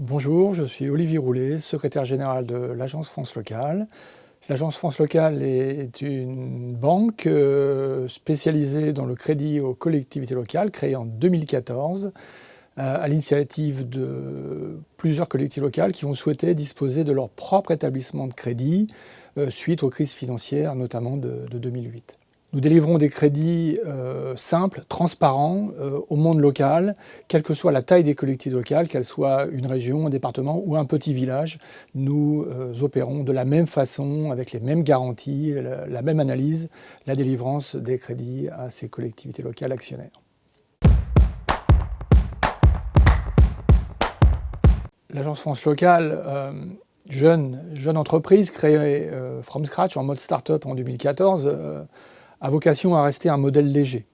Bonjour, je suis Olivier Roulet, secrétaire général de l'Agence France Locale. L'Agence France Locale est une banque spécialisée dans le crédit aux collectivités locales, créée en 2014, à l'initiative de plusieurs collectivités locales qui ont souhaité disposer de leur propre établissement de crédit suite aux crises financières, notamment de 2008. Nous délivrons des crédits simples, transparents au monde local, quelle que soit la taille des collectivités locales, qu'elles soient une région, un département ou un petit village. Nous opérons de la même façon, avec les mêmes garanties, la même analyse, la délivrance des crédits à ces collectivités locales actionnaires. L'Agence France Locale, jeune entreprise créée from scratch en mode start-up en 2014, a vocation à rester un modèle léger.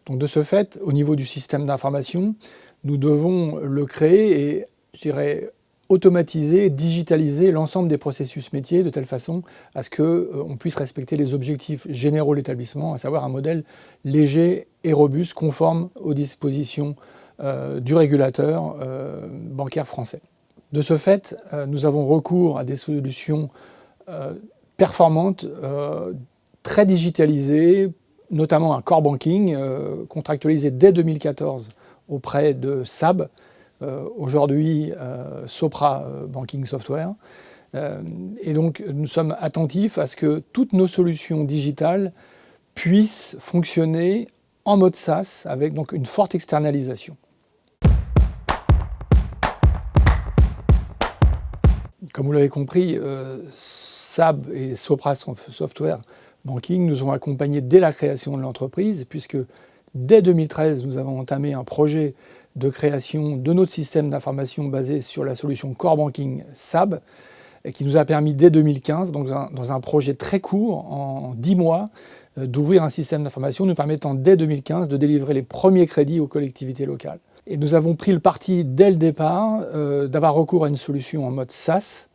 Donc de ce fait, au niveau du système d'information, nous devons le créer et, je dirais, automatiser, digitaliser l'ensemble des processus métiers de telle façon à ce qu'on puisse respecter les objectifs généraux de l'établissement, à savoir un modèle léger et robuste, conforme aux dispositions du régulateur bancaire français. De ce fait, nous avons recours à des solutions performantes, très digitalisé, notamment un core banking contractualisé dès 2014 auprès de SAB, aujourd'hui Sopra Banking Software. Et donc nous sommes attentifs à ce que toutes nos solutions digitales puissent fonctionner en mode SaaS avec donc une forte externalisation. Comme vous l'avez compris, SAB et Sopra Software Banking nous ont accompagnés dès la création de l'entreprise, puisque dès 2013, nous avons entamé un projet de création de notre système d'information basé sur la solution Core Banking SAB, et qui nous a permis dès 2015, donc dans un projet très court, en 10 mois, d'ouvrir un système d'information nous permettant dès 2015 de délivrer les premiers crédits aux collectivités locales. Et nous avons pris le parti dès le départ d'avoir recours à une solution en mode SaaS,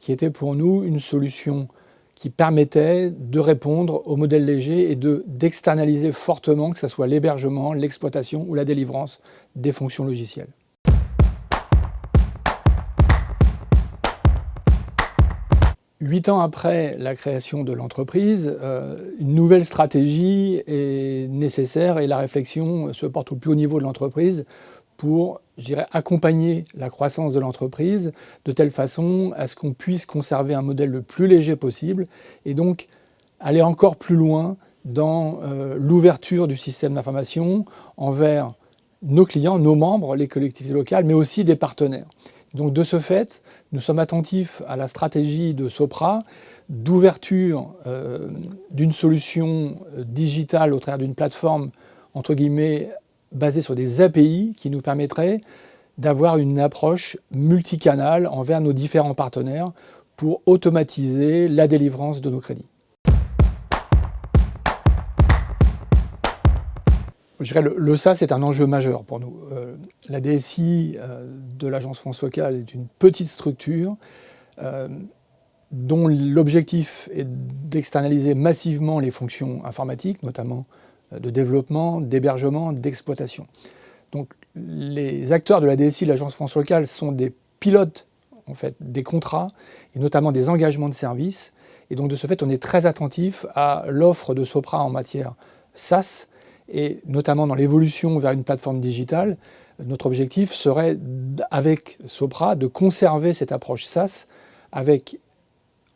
qui était pour nous une solution qui permettait de répondre au modèle léger et d'externaliser fortement, que ce soit l'hébergement, l'exploitation ou la délivrance des fonctions logicielles. Huit ans après la création de l'entreprise, une nouvelle stratégie est nécessaire et la réflexion se porte au plus haut niveau de l'entreprise pour, je dirais, accompagner la croissance de l'entreprise de telle façon à ce qu'on puisse conserver un modèle le plus léger possible et donc aller encore plus loin dans l'ouverture du système d'information envers nos clients, nos membres, les collectivités locales, mais aussi des partenaires. Donc de ce fait, nous sommes attentifs à la stratégie de Sopra d'ouverture d'une solution digitale au travers d'une plateforme, entre guillemets, basée sur des API qui nous permettraient d'avoir une approche multicanale envers nos différents partenaires pour automatiser la délivrance de nos crédits. Je dirais le SaaS est un enjeu majeur pour nous. La DSI de l'Agence France Locale est une petite structure dont l'objectif est d'externaliser massivement les fonctions informatiques, notamment de développement, d'hébergement, d'exploitation. Donc les acteurs de la DSI de l'Agence France Locale sont des pilotes en fait, des contrats et notamment des engagements de services. Et donc de ce fait, on est très attentif à l'offre de Sopra en matière SaaS et notamment dans l'évolution vers une plateforme digitale. Notre objectif serait, avec Sopra, de conserver cette approche SaaS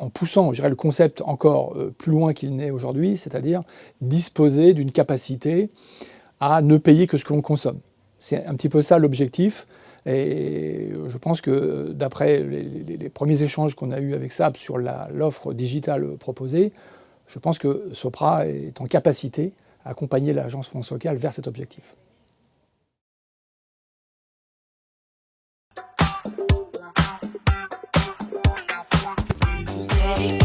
en poussant, je dirais, le concept encore plus loin qu'il n'est aujourd'hui, c'est-à-dire disposer d'une capacité à ne payer que ce que l'on consomme. C'est un petit peu ça l'objectif. Et je pense que d'après les premiers échanges qu'on a eus avec SAB sur l'offre digitale proposée, je pense que Sopra est en capacité à accompagner l'Agence France Locale vers cet objectif. Steady.